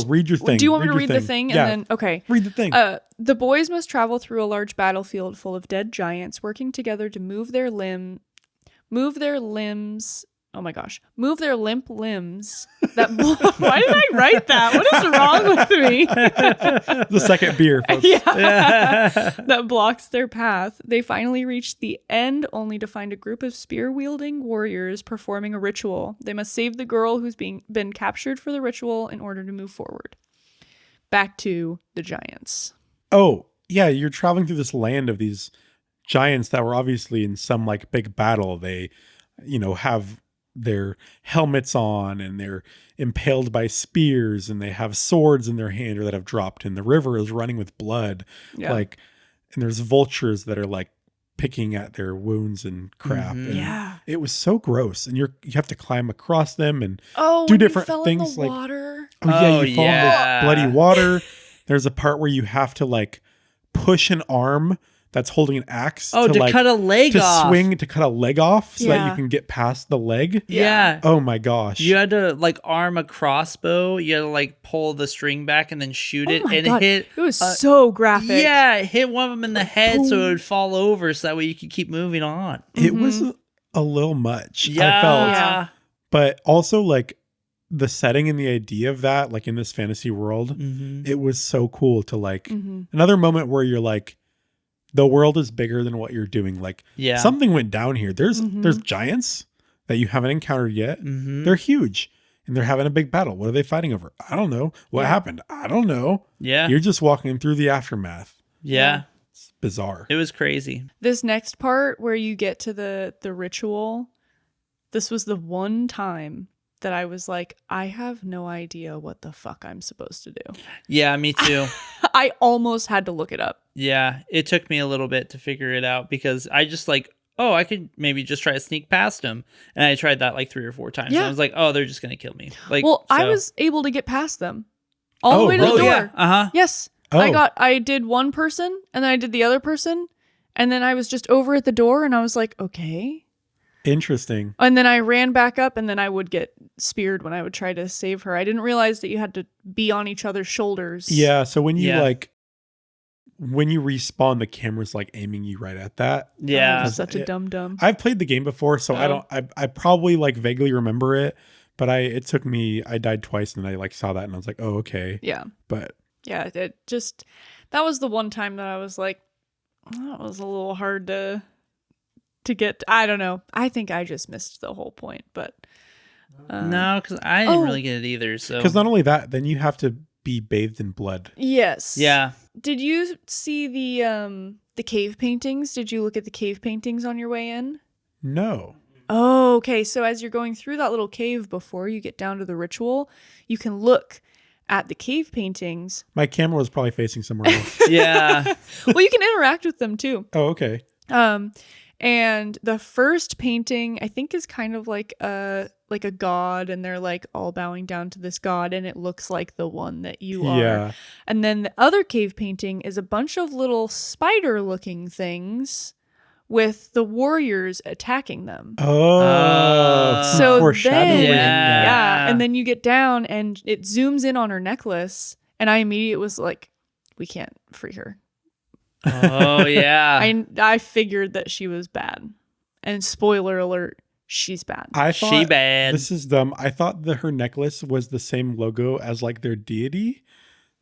read your thing. Do you want me to read the thing? And then, okay. Read the thing. The boys must travel through a large battlefield full of dead giants, working together to move their limp limbs. Why did I write that? What is wrong with me? The second beer, folks. That blocks their path. They finally reach the end, only to find a group of spear-wielding warriors performing a ritual. They must save the girl who's been captured for the ritual in order to move forward. Back to the giants. Oh, yeah, you're traveling through this land of these giants that were obviously in some like big battle. They, have their helmets on and they're impaled by spears and they have swords in their hand or that have dropped and the river is running with blood. Yeah. Like, and there's vultures that are like picking at their wounds and crap. Mm-hmm. And it was so gross. And you have to climb across them and do different fell things in the like water. you fall in the bloody water. There's a part where you have to like push an arm that's holding an axe to cut a leg off. To cut a leg off so that you can get past the leg. Yeah. Oh my gosh. You had to like arm a crossbow. You had to like pull the string back and then shoot it. And God. It was so graphic. Yeah, it hit one of them in the head so it would fall over so that way you could keep moving on. It was a little much. Yeah. I felt. But also like the setting and the idea of that, like in this fantasy world, it was so cool to like another moment where you're like, the world is bigger than what you're doing. Like something went down here. There's giants that you haven't encountered yet. They're huge and they're having a big battle. What are they fighting over? I don't know. What happened? I don't know. Yeah. You're just walking through the aftermath. Yeah. It's bizarre. It was crazy. This next part where you get to the ritual, this was the one time that I was like, I have no idea what the fuck I'm supposed to do. Yeah, me too. I almost had to look it up. Yeah, it took me a little bit to figure it out because I just like, I could maybe just try to sneak past them. And I tried that like 3 or 4 times. Yeah. And I was like, they're just going to kill me. Like, I was able to get past them all the way to the door. Yeah. Uh-huh. Yes. I did one person and then I did the other person. And then I was just over at the door and I was like, okay. Interesting. And then I ran back up and then I would get speared when I would try to save her. I didn't realize that you had to be on each other's shoulders. Yeah. So when you when you respawn, the camera's like aiming you right at that. Yeah. Such a dumb. I've played the game before, so I probably like vaguely remember it, but I died twice and I like saw that and I was like, oh, okay. Yeah. But yeah, that was the one time that I was like, that was a little hard to get. I don't know. I think I just missed the whole point, but no, because I didn't really get it either. So because not only that, then you have to be bathed in blood. Yes. Yeah. Did you see the cave paintings? Did you look at the cave paintings on your way in? No. Oh, okay. So as you're going through that little cave before you get down to the ritual, you can look at the cave paintings. My camera was probably facing somewhere else. Yeah. Well, you can interact with them too. Oh, okay. And the first painting, I think, is kind of like a god, and they're like all bowing down to this god, and it looks like the one that you are. Yeah. And then the other cave painting is a bunch of little spider-looking things with the warriors attacking them. Oh, so foreshadowing. Yeah. And then you get down, and it zooms in on her necklace, and I immediately was like, we can't free her. Oh, yeah. I figured that she was bad. And spoiler alert, she's bad. I thought, she bad. This is dumb. I thought that her necklace was the same logo as like their deity.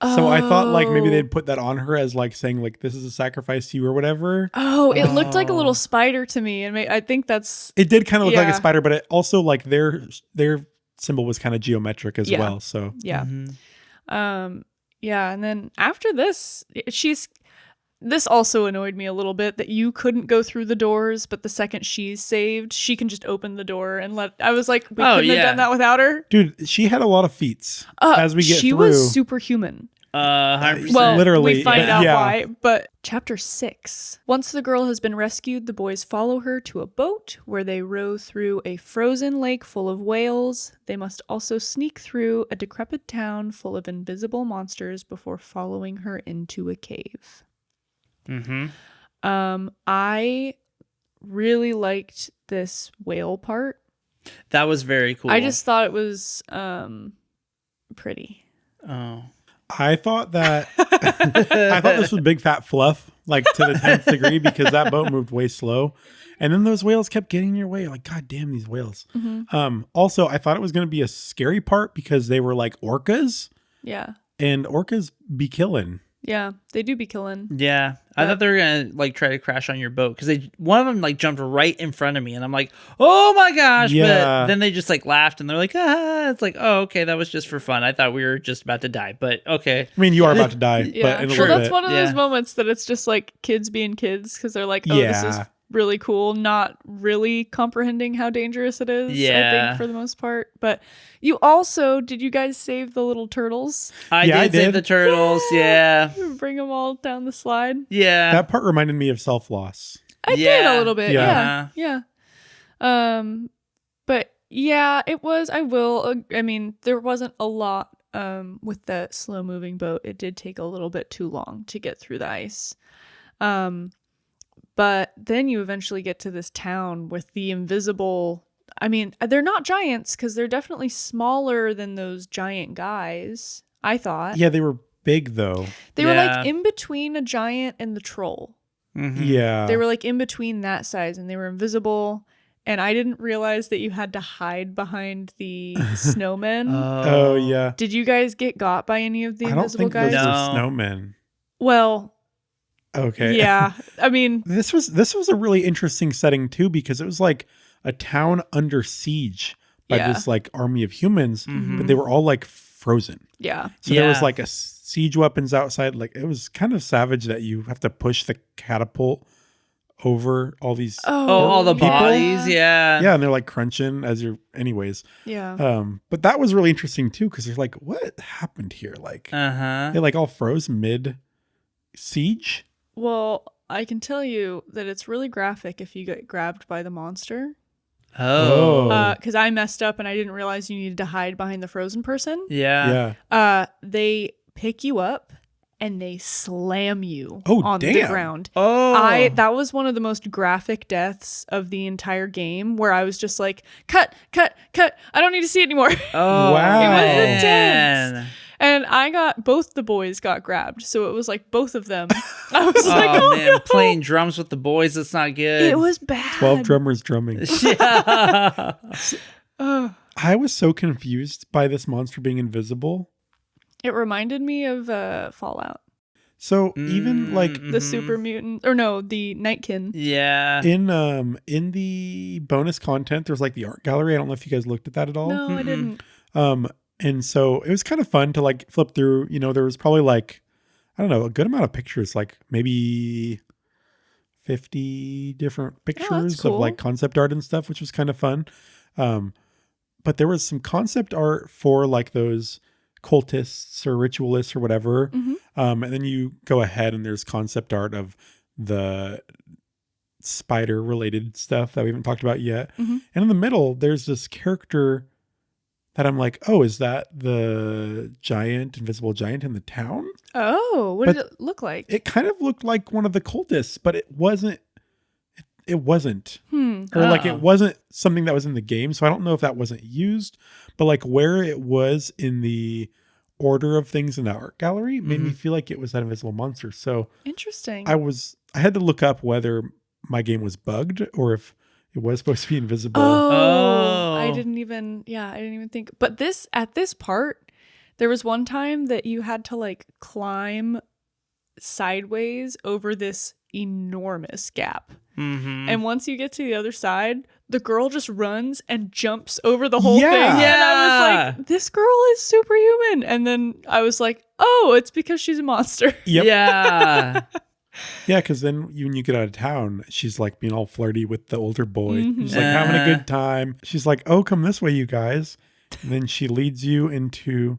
So I thought like maybe they'd put that on her as like saying like this is a sacrifice to you or whatever. Oh, it looked like a little spider to me, and I think that's. It did kind of look like a spider, but it also like their symbol was kind of geometric as well. So yeah. Yeah, and then after this, this also annoyed me a little bit that you couldn't go through the doors, but the second she's saved, she can just open the door and I was like, we couldn't have done that without her. Dude, she had a lot of feats as we get she through. Was superhuman. 100%. Well, literally, we find out yeah. why. But chapter 6. Once the girl has been rescued, the boys follow her to a boat where they row through a frozen lake full of whales. They must also sneak through a decrepit town full of invisible monsters before following her into a cave. Mm-hmm. I really liked this whale part. That was very cool. I just thought it was pretty. Oh. I thought this was big fat fluff, like to the 10th degree, because that boat moved way slow. And then those whales kept getting in your way. Like, God damn, these whales. Mm-hmm. Also, I thought it was going to be a scary part because they were like orcas. Yeah. And orcas be killing. Yeah, they do be killing. Yeah, I thought they were gonna like try to crash on your boat because one of them like jumped right in front of me, and I'm like, oh my gosh! Yeah. But then they just like laughed, and they're like, ah, it's like, oh okay, that was just for fun. I thought we were just about to die, but okay. I mean, you are about to die, Yeah, but in a well, little that's bit. one of those moments that it's just like kids being kids because they're like, oh, this is really cool, not really comprehending how dangerous it is. Yeah, I think for the most part. But you also did you guys save the little turtles? I did save the turtles. Yeah, bring them all down the slide. Yeah, that part reminded me of Self-Loss. I did a little bit. Yeah. But yeah, it was. I mean, there wasn't a lot with the slow moving boat. It did take a little bit too long to get through the ice. But then you eventually get to this town with the invisible. I mean, they're not giants because they're definitely smaller than those giant guys, I thought. Yeah, they were big though. They were like in between a giant and the troll. Mm-hmm. Yeah. They were like in between that size and they were invisible. And I didn't realize that you had to hide behind the snowmen. Oh, yeah. Did you guys get got by any of the invisible guys? Those were snowmen. Well, okay. Yeah. I mean, this was a really interesting setting too, because it was like a town under siege by this like army of humans, but they were all like frozen. Yeah. So there was like a siege weapons outside. Like it was kind of savage that you have to push the catapult over all these all the bodies. Yeah. Yeah. And they're like crunching as you're anyways. Yeah. But that was really interesting too, because they're like, what happened here? Like they like all froze mid siege. Well, I can tell you that it's really graphic if you get grabbed by the monster. Oh. Because I messed up and I didn't realize you needed to hide behind the frozen person. Yeah. They pick you up and they slam you on damn. the ground. Oh. That was one of the most graphic deaths of the entire game, where I was just like, cut. I don't need to see it anymore. Oh, wow. It was intense. And both the boys got grabbed. So it was like both of them. I was like, oh man, no. Playing drums with the boys, that's not good. It was bad. 12 drummers drumming. Yeah. I was so confused by this monster being invisible. It reminded me of Fallout. So even like the super mutant, or no, the Nightkin. Yeah. In the bonus content, there's like the art gallery. I don't know if you guys looked at that at all. No, I didn't. And so it was kind of fun to like flip through. You know, there was probably like, I don't know, a good amount of pictures, like maybe 50 different pictures cool. of like concept art and stuff, which was kind of fun. But there was some concept art for like those cultists or ritualists or whatever. And then you go ahead and there's concept art of the spider related stuff that we haven't talked about yet. And in the middle, there's this character that I'm like, oh, is that the invisible giant in the town? Oh, what did it look like? It kind of looked like one of the cultists, but it wasn't. It wasn't. Or like it wasn't something that was in the game. So I don't know if that wasn't used, but like where it was in the order of things in the art gallery made me feel like it was that invisible monster. So interesting. I had to look up whether my game was bugged or if it was supposed to be invisible. Oh. I didn't even think. But at this part, there was one time that you had to like climb sideways over this enormous gap. And once you get to the other side, the girl just runs and jumps over the whole Yeah. thing. And I Yeah. was like, this girl is superhuman. And then I was like, oh, it's because she's a monster. Yep. Yeah. Yeah, because then when you get out of town, she's like being all flirty with the older boy. Mhm. He's like having a good time. She's like, oh, come this way, you guys. And then she leads you into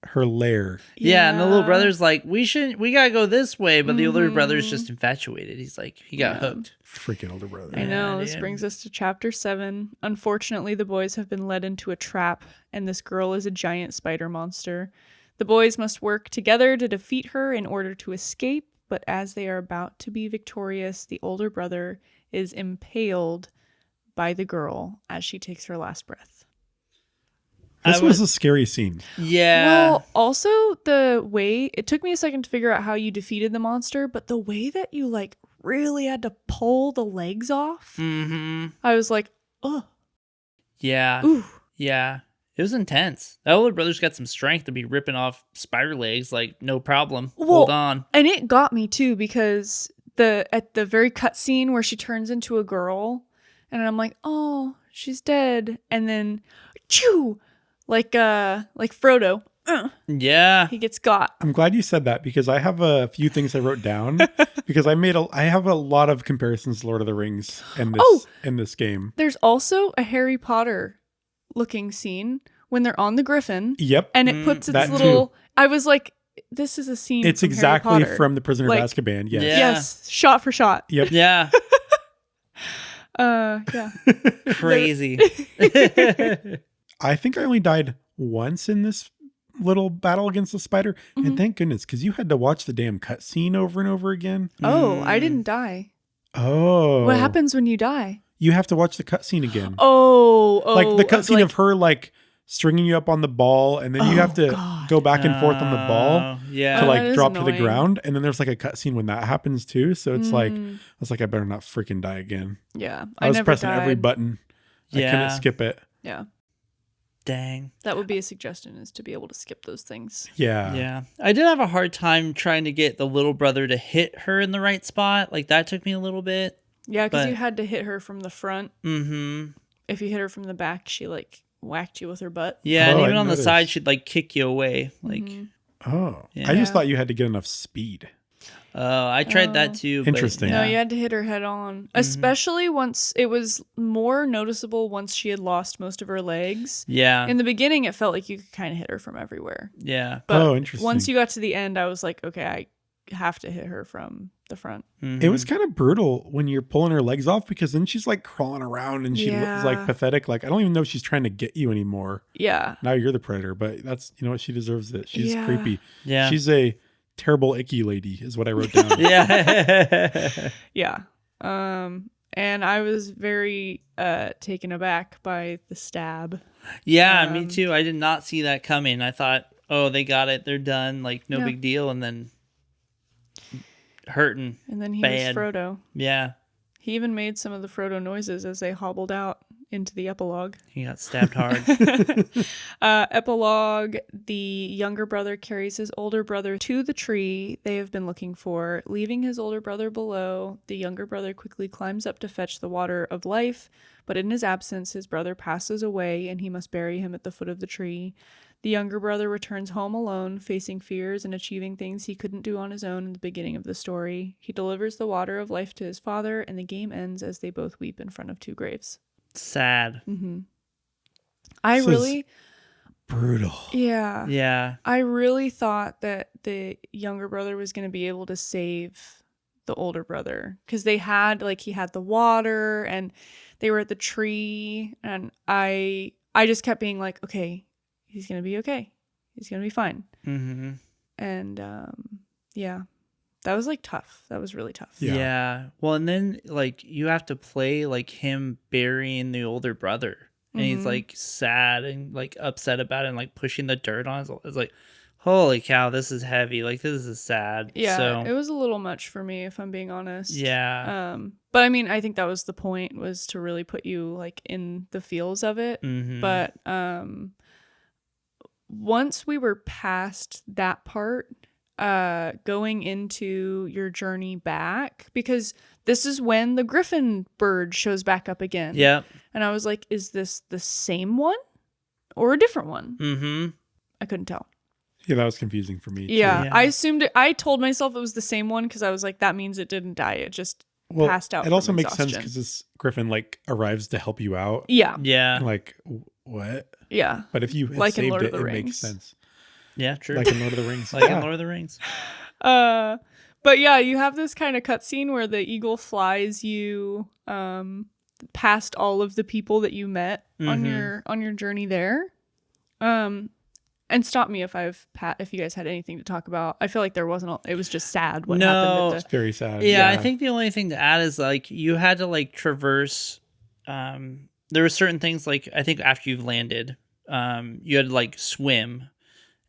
her lair. Yeah, and the little brother's like, we gotta go this way, but the older brother's Mhm. just infatuated. He's like, he got Yeah. hooked. Freaking older brother. I know. This dude. brings us to chapter 7. Unfortunately, the boys have been led into a trap, and this girl is a giant spider monster. The boys must work together to defeat her in order to escape, but as they are about to be victorious, the older brother is impaled by the girl as she takes her last breath. This was a scary scene. Yeah. Well, also the way it took me a second to figure out how you defeated the monster, but the way that you like really had to pull the legs off, Mm-hmm. I was like, oh, Yeah. ooh. Yeah. It was intense. The older brother's got some strength to be ripping off spider legs, like, no problem. Hold on. And it got me too because at the very cut scene where she turns into a girl, and I'm like, oh, she's dead, and then, choo, like Frodo, Yeah. he gets got. I'm glad you said that because I have a few things I wrote down because I have a lot of comparisons to Lord of the Rings in this game. There's also a Harry Potter looking scene when they're on the Griffin. Yep. And it puts its that little. I was like, this is a scene. It's from exactly Harry Potter. from The Prisoner Like, of Azkaban. Yes. Yeah. Yes, shot for shot. Yep. Yeah. Yeah. Crazy. I think I only died once in this little battle against the spider. Mhm. And thank goodness, because you had to watch the damn cutscene over and over again. Oh, I didn't die. Oh. What happens when you die? You have to watch the cutscene again. Oh, like the cutscene of her like stringing you up on the ball, and then you have to God. go back and forth on the ball Oh, yeah. to Oh, like that is drop to the annoying. ground. And then there's like a cutscene when that happens too. So it's like, I Mm, was like, I better not freaking die again. yeah, I was never pressing died. every button. I Yeah. couldn't skip it. Yeah, Dang. that would be a suggestion, is to be able to skip those things. Yeah. Yeah. I did have a hard time trying to get the little brother to hit her in the right spot. Like, that took me a little bit. Yeah, because But- you had to hit her from the front. Mm-hmm. If you hit her from the back, she like whacked you with her butt. Yeah, Oh, and I even on the noticed. side, she'd like kick you away. Like, Mhm. Oh, Yeah. I just Yeah. thought you had to get enough speed. I tried that too. but Interesting. No, yeah. you had to hit her head on. Mm-hmm. Especially once it was more noticeable once she had lost most of her legs. Yeah. In the beginning, it felt like you could kind of hit her from everywhere. Yeah. But Oh, interesting. once you got to the end, I was like, okay, I have to hit her from the front. It was kind of brutal when you're pulling her legs off because then she's like crawling around and she looks like Yeah. pathetic. Like, I don't even know if she's trying to get you anymore. Yeah. Now you're the predator, but that's, you know what? She deserves it. She's Yeah. creepy. Yeah. She's a terrible, icky lady, is what I wrote down. yeah. Yeah. And I was very taken aback by the stab. Yeah, me Um, too. I did not see that coming. I thought, oh, they got it. They're done. Like, no Yeah. big deal. And then hurting. And then he Bad. was Frodo. Yeah. He even made some of the Frodo noises as they hobbled out into the epilogue. He got stabbed hard. Epilogue, the younger brother carries his older brother to the tree they have been looking for. Leaving his older brother below, the younger brother quickly climbs up to fetch the water of life, but in his absence, his brother passes away and he must bury him at the foot of the tree. The younger brother returns home alone, facing fears and achieving things he couldn't do on his own in the beginning of the story. He delivers the water of life to his father, and the game ends as they both weep in front of two graves. Sad. Mm-hmm. I This is- really... Brutal. Yeah. Yeah. I really thought that the younger brother was going to be able to save the older brother because they had he had the water and they were at the tree, and I just kept being like, okay, he's going to be okay. He's going to be fine. Mm-hmm. And yeah, that was tough. That was really tough. Yeah. Yeah. Well, and then you have to play him burying the older brother. And he's Mhm. sad and upset about it and pushing the dirt on his. It's like, holy cow, this is heavy. This is sad. Yeah, So, it was a little much for me, if I'm being honest. yeah. But I mean, I think that was the point, was to really put you in the feels of it. Mhm. But once we were past that part, going into your journey back, because this is when the griffin bird shows back up again. Yeah. And I was like, is this the same one or a different one? Mm-hmm. I couldn't tell. Yeah, that was confusing for me. Yeah, Yeah. I assumed it. I told myself it was the same one because I was like, that means it didn't die. It just passed out. It also makes sense exhaustion. because this griffin like arrives to help you out. Yeah. Yeah. Like what? Yeah. But if you had Like in saved Lord of it, the it Rings. makes sense. Yeah, true. Like in Lord of the Rings. Like in Lord of the Rings. But yeah, you have this kind of cutscene where the eagle flies you past all of the people that you met on your journey there. And stop me if if you guys had anything to talk about. I feel like there wasn't. It was just sad what happened. It's very sad. Yeah, I think the only thing to add is like you had to like traverse. There were certain things like I think after you've landed, you had to like swim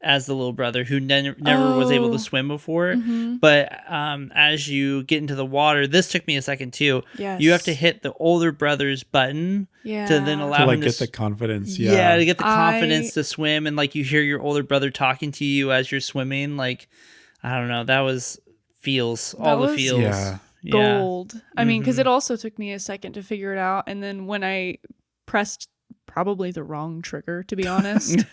as the little brother who never was able to swim before. But as you get into the water, this took me a second too. Yes. You have to hit the older brother's button to then allow to like him get to the confidence. yeah, to get the confidence to swim, and like you hear your older brother talking to you as you're swimming. Like I don't know, that was feels all the feels. Yeah. Gold. I mean, because it also took me a second to figure it out, and then when I pressed probably the wrong trigger, to be honest,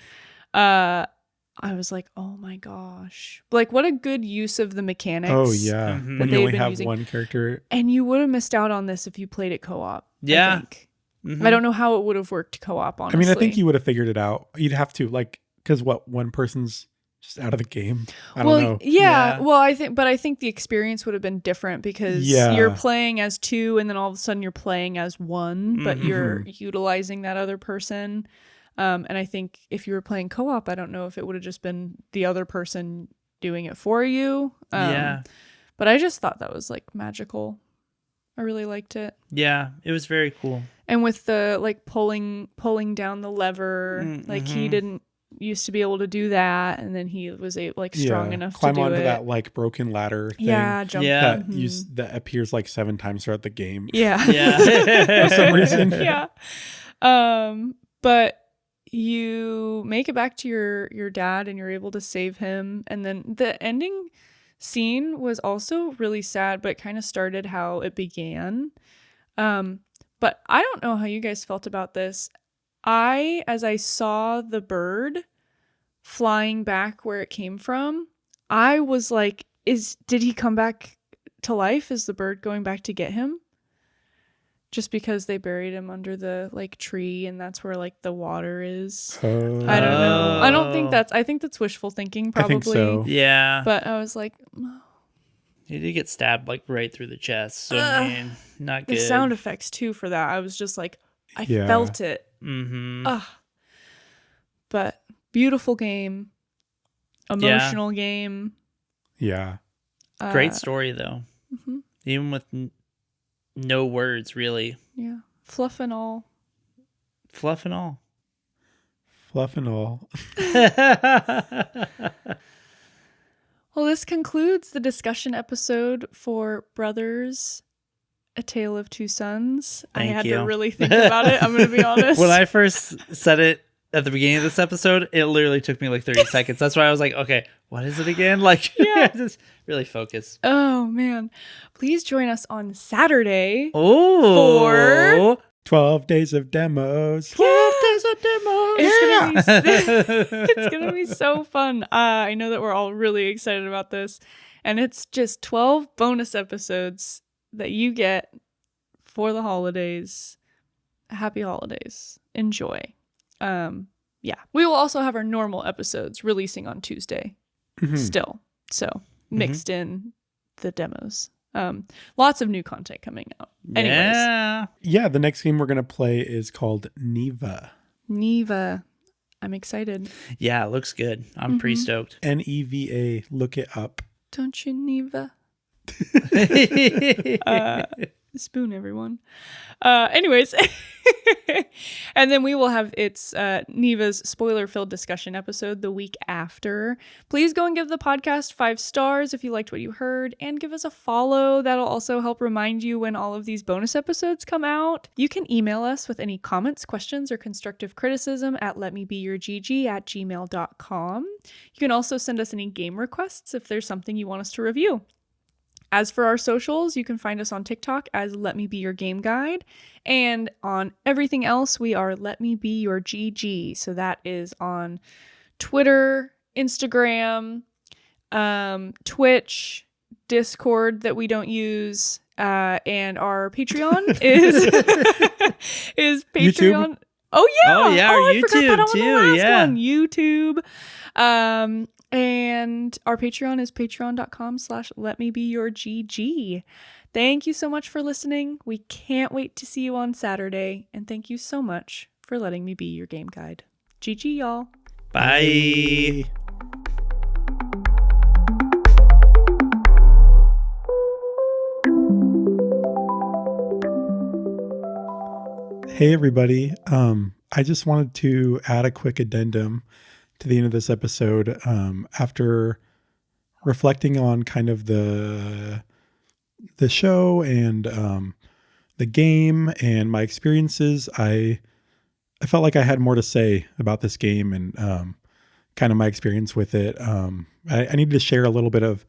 I was like, oh my gosh. Like, what a good use of the mechanics. Oh, yeah. When you only have one character. And you would have missed out on this if you played it co-op. Yeah. I think. I don't know how it would have worked co-op, honestly. I mean, I think you would have figured it out. You'd have to, like, because one person's just out of the game. I don't know. Yeah. Well, I think the experience would have been different because you're playing as two and then all of a sudden you're playing as one, but you're utilizing that other person. And I think if you were playing co-op, I don't know if it would have just been the other person doing it for you. But I just thought that was like magical. I really liked it. Yeah, it was very cool. And with the like pulling down the lever, like he didn't used to be able to do that, and then he was strong enough climb to do onto it. that like broken ladder thing. Jump. Yeah. That appears like 7 times throughout the game. Yeah. For some reason. Yeah. But you make it back to your dad and you're able to save him, and then the ending scene was also really sad, but it kind of started how it began. But I don't know how you guys felt about this. As I saw the bird flying back where it came from, I was like, did he come back to life? Is the bird going back to get him? Just because they buried him under the like tree and that's where like the water is. I don't know. I think that's wishful thinking probably. I think so. Yeah. But I was like, he did get stabbed like right through the chest. So I mean, not good. The sound effects too for that. I was just like, I felt it. But beautiful game. Emotional game. Yeah. Great story though. Even with no words, really. Yeah. Fluff and all. Fluff and all. Fluff and all. Well, this concludes the discussion episode for Brothers, A Tale of Two Sons. I had to really think about it. I'm going to be honest. When I first said it at the beginning of this episode, it literally took me like 30 seconds. That's why I was like, okay, what is it again? Like, just really focus. Oh, man. Please join us on Saturday for 12 days of demos. 12 days of demos. It's gonna be so fun. I know that we're all really excited about this. And it's just 12 bonus episodes that you get for the holidays. Happy holidays. Enjoy. We will also have our normal episodes releasing on Tuesday still. So mixed in the demos. Lots of new content coming out. Anyways. Yeah, the next game we're going to play is called Neva. Neva. I'm excited. Yeah, it looks good. I'm pretty stoked. Neva. Look it up. Don't you, Neva? Spoon, everyone. Anyways. And then we will have Neva's spoiler-filled discussion episode the week after. Please go and give the podcast 5 stars if you liked what you heard, and give us a follow. That'll also help remind you when all of these bonus episodes come out. You can email us with any comments, questions, or constructive criticism at letmebeyourgg@gmail.com. You can also send us any game requests if there's something you want us to review. As for our socials, you can find us on TikTok as Let Me Be Your Game Guide. And on everything else, we are Let Me Be Your GG. So that is on Twitter, Instagram, Twitch, Discord that we don't use, and our Patreon is Patreon. YouTube? Oh yeah! Oh, yeah, our I forgot that YouTube on the too, last yeah. one. YouTube. And our Patreon is patreon.com/letmebeyourgg. Thank you so much for listening. We can't wait to see you on Saturday. And thank you so much for letting me be your game guide. GG, y'all. Bye. Hey everybody. I just wanted to add a quick addendum to the end of this episode. After reflecting on kind of the show and the game and my experiences, I felt like I had more to say about this game and kind of my experience with it. I needed to share a little bit of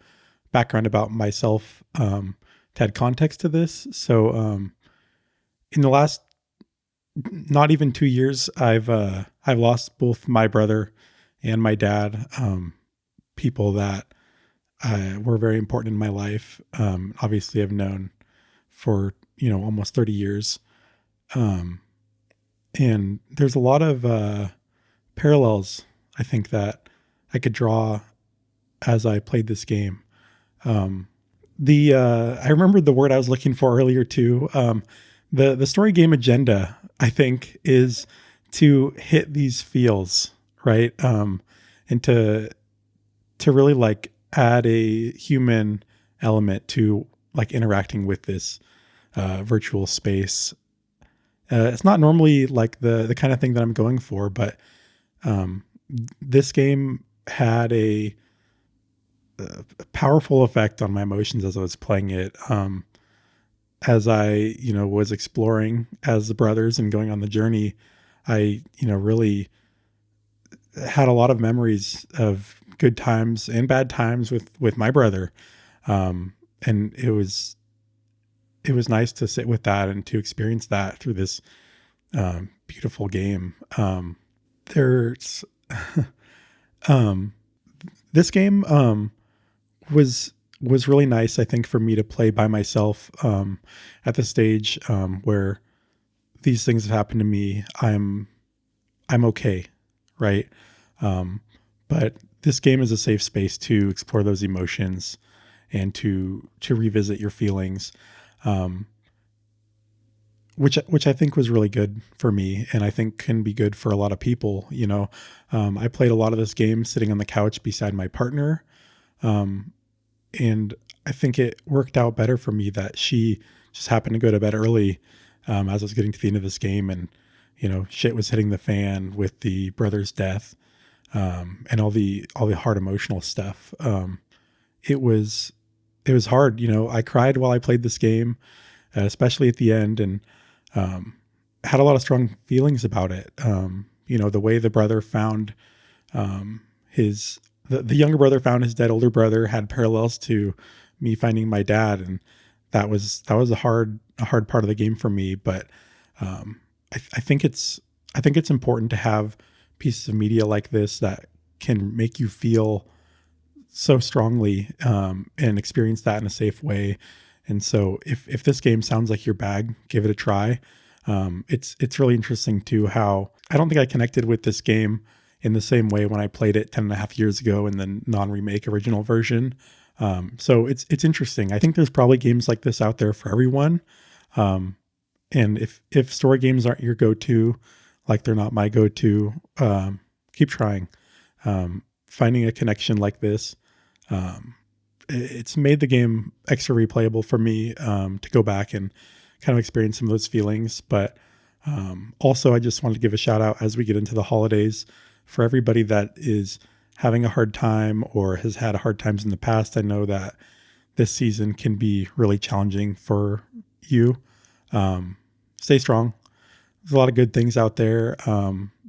background about myself to add context to this. So in the last not even 2 years, I've lost both my brother and my dad, people that were very important in my life. Obviously I've known for, almost 30 years. And there's a lot of parallels, I think, that I could draw as I played this game. I remembered the word I was looking for earlier too. The story game agenda, I think, is to hit these feels, right? And to really like add a human element to like interacting with this virtual space. It's not normally like the kind of thing that I'm going for, but this game had a powerful effect on my emotions as I was playing it. As I, was exploring as the brothers and going on the journey, I, really had a lot of memories of good times and bad times with my brother. And it was nice to sit with that and to experience that through this beautiful game. There's this game was really nice, I think, for me to play by myself at the stage where these things have happened to me. I'm okay, right? But this game is a safe space to explore those emotions and to revisit your feelings, which I think was really good for me, and I think can be good for a lot of people. I played a lot of this game sitting on the couch beside my partner. And I think it worked out better for me that she just happened to go to bed early as I was getting to the end of this game, and shit was hitting the fan with the brother's death and all the hard emotional stuff. It was hard. I cried while I played this game, especially at the end, and had a lot of strong feelings about it. The way the brother found the younger brother found his dead older brother had parallels to me finding my dad. And that was a hard part of the game for me. But I think it's important to have pieces of media like this that can make you feel so strongly and experience that in a safe way. And so if this game sounds like your bag, give it a try. It's really interesting too how I don't think I connected with this game in the same way when I played it 10 and a half years ago in the non-remake original version. So it's interesting. I think there's probably games like this out there for everyone. And if story games aren't your go-to, like they're not my go-to, keep trying. Finding a connection like this, it's made the game extra replayable for me to go back and kind of experience some of those feelings. But also, I just wanted to give a shout out as we get into the holidays for everybody that is having a hard time or has had hard times in the past. I know that this season can be really challenging for you. Stay strong. There's a lot of good things out there.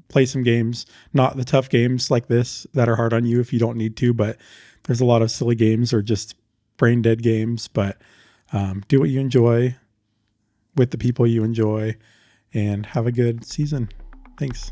Play some games, not the tough games like this that are hard on you if you don't need to, but there's a lot of silly games or just brain dead games, but do what you enjoy with the people you enjoy, and have a good season. Thanks.